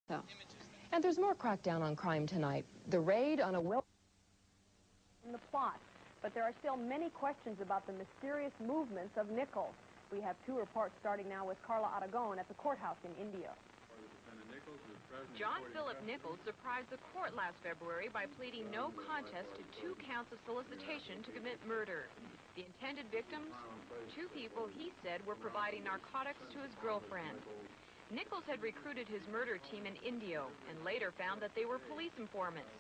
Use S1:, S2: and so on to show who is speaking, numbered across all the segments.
S1: So. And there's more crackdown on crime tonight. The raid on a
S2: in the plot, but there are still many questions about the mysterious movements of Nichols. We have two reports starting now with Carla Aragon at the courthouse in Indio.
S3: John Philip Nichols surprised the court last February by pleading no contest to 2 counts of solicitation to commit murder. The intended victims, 2 people he said were providing narcotics to his girlfriend. Nichols had recruited his murder team in Indio and later found that they were police informants.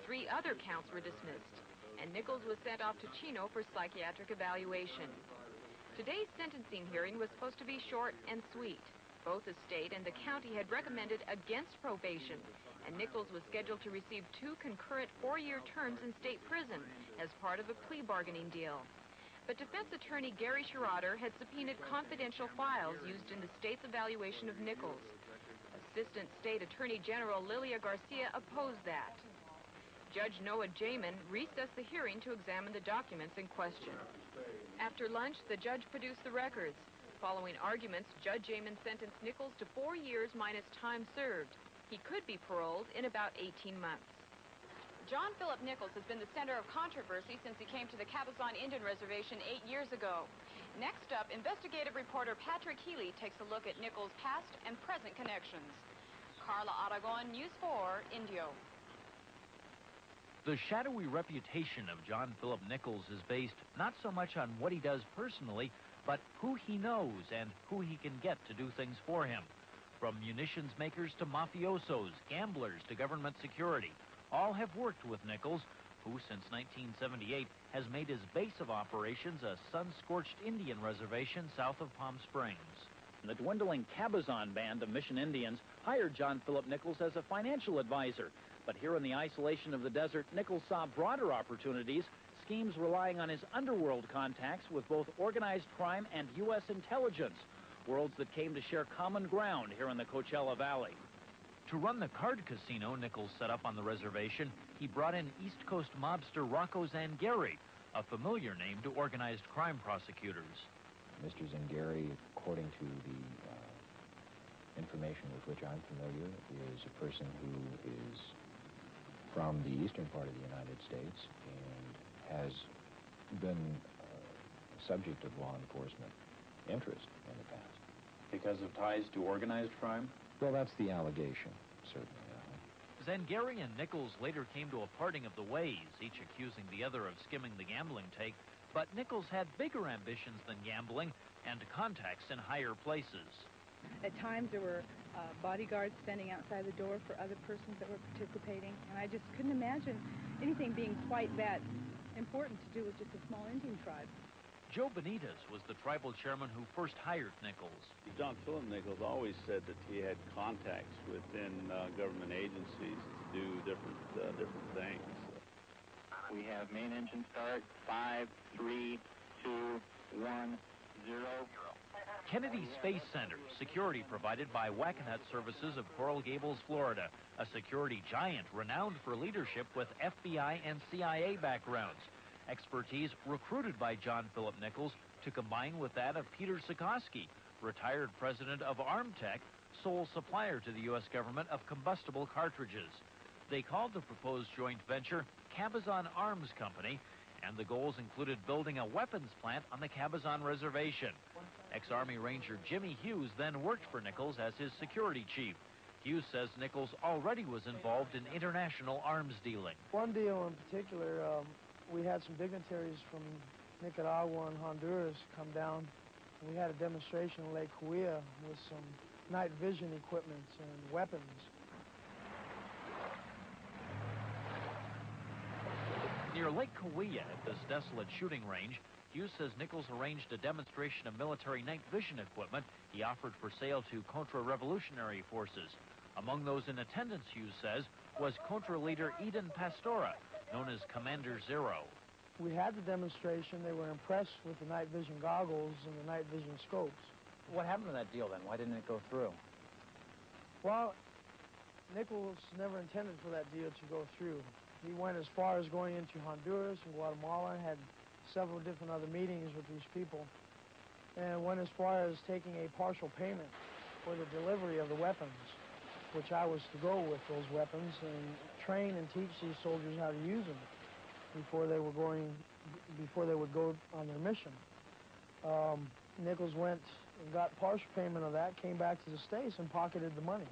S3: 3 other counts were dismissed, and Nichols was sent off to Chino for psychiatric evaluation. Today's sentencing hearing was supposed to be short and sweet. Both the state and the county had recommended against probation, and Nichols was scheduled to receive 2 concurrent 4-year terms in state prison as part of a plea bargaining deal. But defense attorney Gary Schroeder had subpoenaed confidential files used in the state's evaluation of Nichols. Assistant State Attorney General Lilia Garcia opposed that. Judge Noah Jamin recessed the hearing to examine the documents in question. After lunch, the judge produced the records. Following arguments, Judge Jamin sentenced Nichols to 4 years minus time served. He could be paroled in about 18 months. John Philip Nichols has been the center of controversy since he came to the Cabazon Indian Reservation 8 years ago. Next up, investigative reporter Patrick Healy takes a look at Nichols' past and present connections. Carla Aragon, News 4, Indio.
S4: The shadowy reputation of John Philip Nichols is based not so much on what he does personally, but who he knows and who he can get to do things for him. From munitions makers to mafiosos, gamblers to government security, all have worked with Nichols, who since 1978 has made his base of operations a sun-scorched Indian reservation south of Palm Springs. The dwindling Cabazon band of Mission Indians hired John Philip Nichols as a financial advisor. But here in the isolation of the desert, Nichols saw broader opportunities, schemes relying on his underworld contacts with both organized crime and U.S. intelligence, worlds that came to share common ground here in the Coachella Valley. To run the card casino Nichols set up on the reservation, he brought in East Coast mobster Rocco Zangari, a familiar name to organized crime prosecutors.
S5: Mr. Zangari, according to the information with which I'm familiar, is a person who is from the eastern part of the United States and has been subject of law enforcement interest in the past.
S6: Because of ties to organized crime?
S5: Well, that's the allegation, certainly.
S4: Zangari and Nichols later came to a parting of the ways, each accusing the other of skimming the gambling take, but Nichols had bigger ambitions than gambling and contacts in higher places.
S7: At times there were bodyguards standing outside the door for other persons that were participating, and I just couldn't imagine anything being quite that important to do with just a small Indian tribe.
S4: Joe Benitez was the tribal chairman who first hired Nichols.
S8: John Philip Nichols always said that he had contacts within government agencies to do different things.
S9: We have main engine start, 5, 3, 2, 1, 0.
S4: Kennedy Space Center, security provided by Wackenhut Services of Coral Gables, Florida, a security giant renowned for leadership with FBI and CIA backgrounds. Expertise recruited by John Philip Nichols to combine with that of Peter Sikorsky, retired president of Armtech, sole supplier to the U.S. government of combustible cartridges. They called the proposed joint venture Cabazon Arms Company, and the goals included building a weapons plant on the Cabazon Reservation. Ex-Army Ranger Jimmy Hughes then worked for Nichols as his security chief. Hughes says Nichols already was involved in international arms dealing.
S10: One deal in particular, we had some dignitaries from Nicaragua and Honduras come down. We had a demonstration in Lake Cahuilla with some night vision equipment and weapons.
S4: Near Lake Cahuilla at this desolate shooting range, Hughes says Nichols arranged a demonstration of military night vision equipment he offered for sale to Contra-Revolutionary forces. Among those in attendance, Hughes says, was Contra leader Eden Pastora, known as Commander Zero.
S10: We had the demonstration. They were impressed with the night vision goggles and the night vision scopes.
S6: What happened to that deal then? Why didn't it go through?
S10: Well, Nichols never intended for that deal to go through. He went as far as going into Honduras and Guatemala, had several different other meetings with these people, and went as far as taking a partial payment for the delivery of the weapons. which I was to go with those weapons and train and teach these soldiers how to use them before they would go on their mission. Nichols went and got partial payment of that, came back to the States and pocketed the money.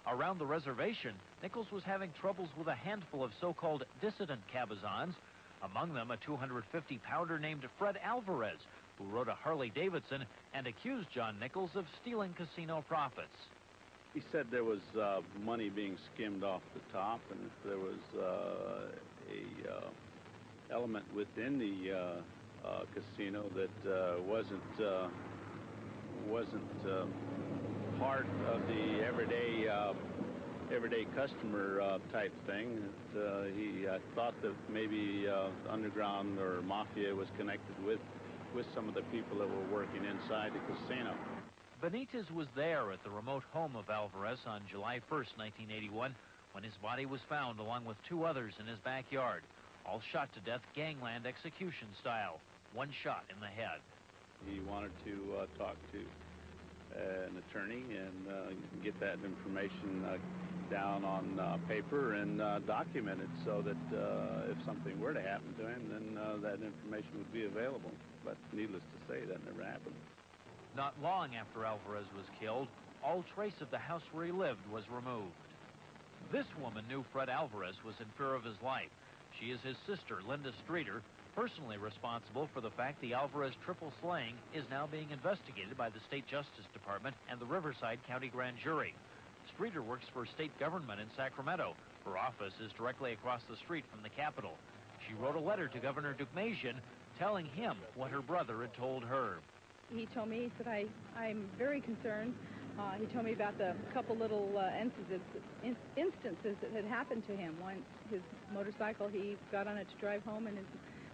S4: Around the reservation, Nichols was having troubles with a handful of so-called dissident cabazons, among them a 250-pounder named Fred Alvarez, who rode a Harley-Davidson and accused John Nichols of stealing casino profits.
S8: He said there was money being skimmed off the top, and if there was a element within the casino that wasn't part of the everyday customer type thing. He thought that maybe underground or mafia was connected with some of the people that were working inside the casino.
S4: Benitez was there at the remote home of Alvarez on July 1st, 1981, when his body was found along with two others in his backyard, all shot to death gangland execution style, one shot in the head.
S8: He wanted to talk to an attorney and get that information down on paper and document it so that if something were to happen to him, then that information would be available. But needless to say, that never happened.
S4: Not long after Alvarez was killed, all trace of the house where he lived was removed. This woman knew Fred Alvarez was in fear of his life. She is his sister, Linda Streeter, personally responsible for the fact the Alvarez triple slaying is now being investigated by the State Justice Department and the Riverside County Grand Jury. Streeter works for state government in Sacramento. Her office is directly across the street from the Capitol. She wrote a letter to Governor Deukmejian telling him what her brother had told her.
S7: He told me, he said, I'm very concerned. He told me about the couple little instances that had happened to him. One, his motorcycle, he got on it to drive home, and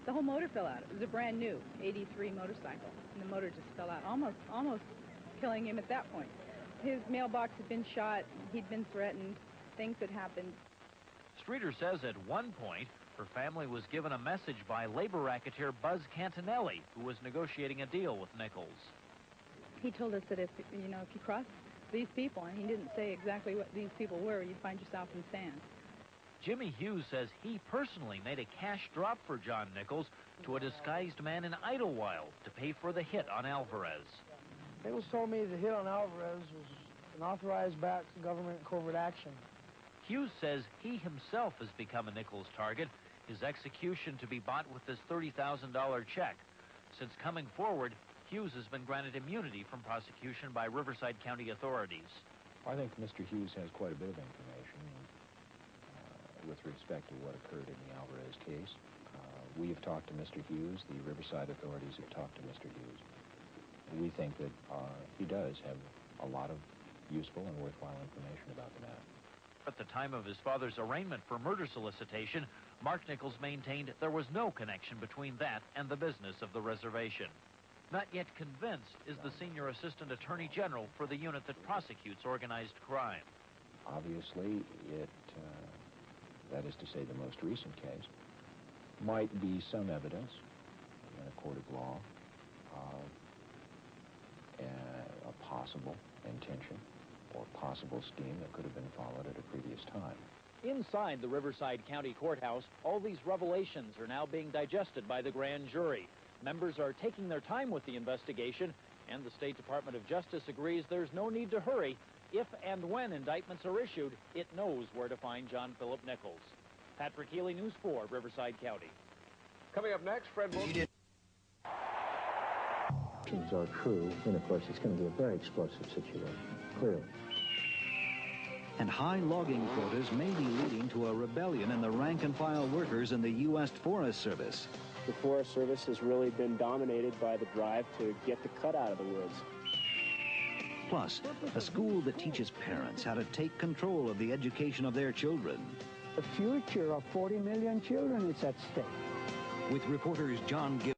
S7: the whole motor fell out. It was a brand new 83 motorcycle, and the motor just fell out, almost killing him at that point. His mailbox had been shot. He'd been threatened. Things had happened.
S4: Streeter says at one point, her family was given a message by labor racketeer Buzz Cantinelli, who was negotiating a deal with Nichols.
S7: He told us that if you cross these people, and he didn't say exactly what these people were, you'd find yourself in sand.
S4: Jimmy Hughes says he personally made a cash drop for John Nichols to a disguised man in Idlewild to pay for the hit on Alvarez.
S10: Nichols told me the hit on Alvarez was an authorized back government covert action.
S4: Hughes says he himself has become a Nichols target, his execution to be bought with this $30,000 check. Since coming forward, Hughes has been granted immunity from prosecution by Riverside County authorities.
S5: I think Mr. Hughes has quite a bit of information with respect to what occurred in the Alvarez case. We have talked to Mr. Hughes. The Riverside authorities have talked to Mr. Hughes. We think that he does have a lot of useful and worthwhile information about the matter.
S4: At the time of his father's arraignment for murder solicitation, Mark Nichols maintained there was no connection between that and the business of the reservation. Not yet convinced is the Senior Assistant Attorney General for the unit that prosecutes organized crime.
S5: Obviously, that is to say the most recent case, might be some evidence in a court of law of a possible intention or possible scheme that could have been followed at a previous time.
S4: Inside the Riverside County Courthouse, all these revelations are now being digested by the grand jury. Members are taking their time with the investigation, and the State Department of Justice agrees there's no need to hurry. If and when indictments are issued, it knows where to find John Philip Nichols. Patrick Healy, News 4, Riverside County.
S11: Coming up next, Fred Wilson.
S12: Are true, then of course it's going to be a very explosive situation, clearly.
S13: And high logging quotas may be leading to a rebellion in the rank-and-file workers in the U.S. Forest Service.
S14: The Forest Service has really been dominated by the drive to get the cut out of the woods.
S13: Plus, a school that teaches parents how to take control of the education of their children.
S12: The future of 40 million children is at stake.
S13: With reporters John Gibb